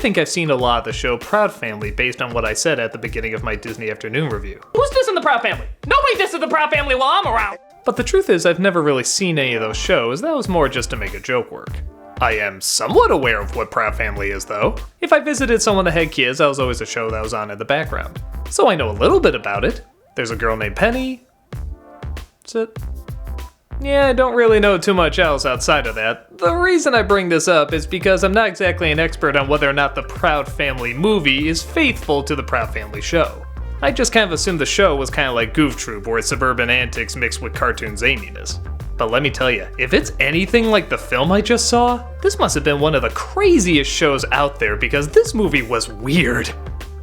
think I've seen a lot of the show Proud Family based on what I said at the beginning of my Disney Afternoon review. Who's dissing the Proud Family? Nobody disses the Proud Family while I'm around! But the truth is I've never really seen any of those shows, that was more just to make a joke work. I am somewhat aware of what Proud Family is though. If I visited someone that had kids, that was always a show that was on in the background. So I know a little bit about it. There's a girl named Penny. That's it. Yeah, I don't really know too much else outside of that. The reason I bring this up is because I'm not exactly an expert on whether or not the Proud Family movie is faithful to the Proud Family show. I just kind of assumed the show was kind of like Goof Troop, where it's suburban antics mixed with cartoon zaniness. But let me tell you, if it's anything like the film I just saw, this must have been one of the craziest shows out there because this movie was weird.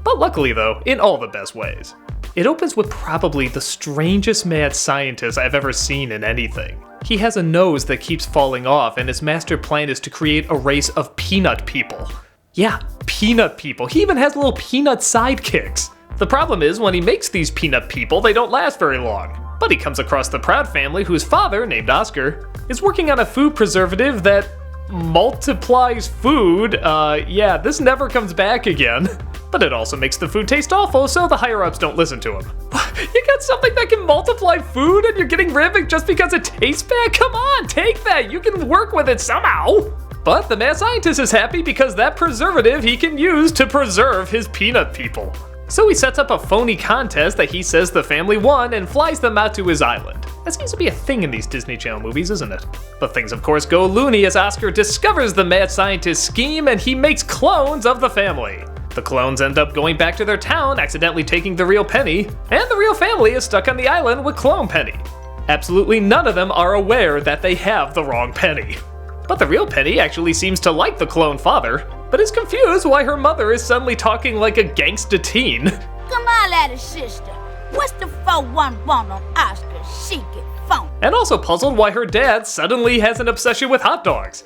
But luckily though, in all the best ways. It opens with probably the strangest mad scientist I've ever seen in anything. He has a nose that keeps falling off and his master plan is to create a race of peanut people. Yeah, peanut people. He even has little peanut sidekicks. The problem is when he makes these peanut people, they don't last very long. But he comes across the Proud Family whose father, named Oscar, is working on a food preservative that multiplies food. Yeah, this never comes back again. But it also makes the food taste awful, so the higher-ups don't listen to him. You got something that can multiply food and you're getting rid of it just because it tastes bad? Come on, take that, you can work with it somehow. But the mad scientist is happy because that preservative he can use to preserve his peanut people. So he sets up a phony contest that he says the family won and flies them out to his island. That seems to be a thing in these Disney Channel movies, isn't it? But things of course go loony as Oscar discovers the mad scientist's scheme and he makes clones of the family. The clones end up going back to their town, accidentally taking the real Penny, and the real family is stuck on the island with clone Penny. Absolutely none of them are aware that they have the wrong Penny. But the real Penny actually seems to like the clone father, but is confused why her mother is suddenly talking like a gangsta teen. Come on, little sister. What's the 411 on Oscar? She get phone. And also puzzled why her dad suddenly has an obsession with hot dogs.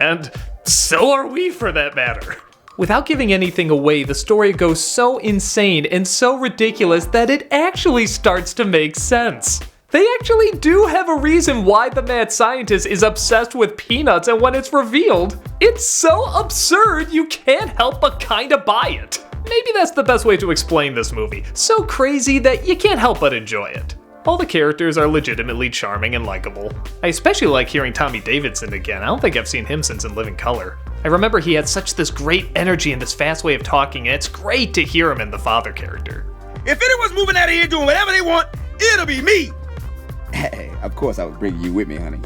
And so are we for that matter. Without giving anything away, the story goes so insane and so ridiculous that it actually starts to make sense. They actually do have a reason why the mad scientist is obsessed with peanuts, and when it's revealed, it's so absurd you can't help but kinda buy it. Maybe that's the best way to explain this movie. So crazy that you can't help but enjoy it. All the characters are legitimately charming and likable. I especially like hearing Tommy Davidson again. I don't think I've seen him since In Living Color. I remember he had such this great energy and this fast way of talking, and it's great to hear him in the father character. If anyone's moving out of here doing whatever they want, it'll be me. Hey, of course I was bringing you with me, honey.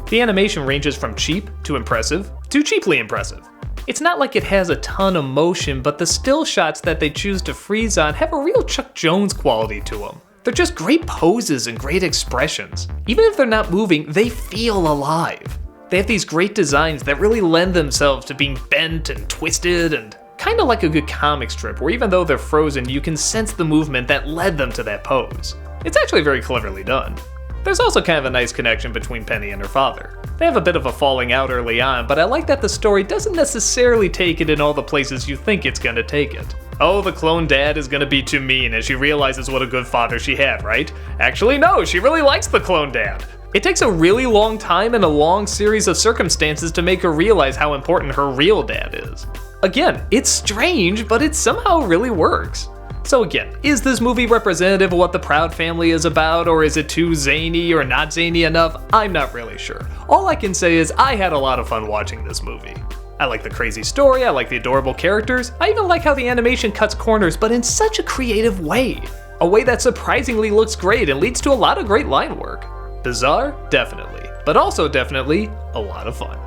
The animation ranges from cheap to impressive to cheaply impressive. It's not like it has a ton of motion, but the still shots that they choose to freeze on have a real Chuck Jones quality to them. They're just great poses and great expressions. Even if they're not moving, they feel alive. They have these great designs that really lend themselves to being bent and twisted and kind of like a good comic strip where even though they're frozen, you can sense the movement that led them to that pose. It's actually very cleverly done. There's also kind of a nice connection between Penny and her father. They have a bit of a falling out early on, but I like that the story doesn't necessarily take it in all the places you think it's gonna take it. Oh, the clone dad is gonna be too mean as she realizes what a good father she had, right? Actually, no, she really likes the clone dad. It takes a really long time and a long series of circumstances to make her realize how important her real dad is. Again, it's strange, but it somehow really works. So again, is this movie representative of what the Proud Family is about, or is it too zany or not zany enough? I'm not really sure. All I can say is I had a lot of fun watching this movie. I like the crazy story, I like the adorable characters, I even like how the animation cuts corners, but in such a creative way. A way that surprisingly looks great and leads to a lot of great line work. Bizarre? Definitely. But also definitely a lot of fun.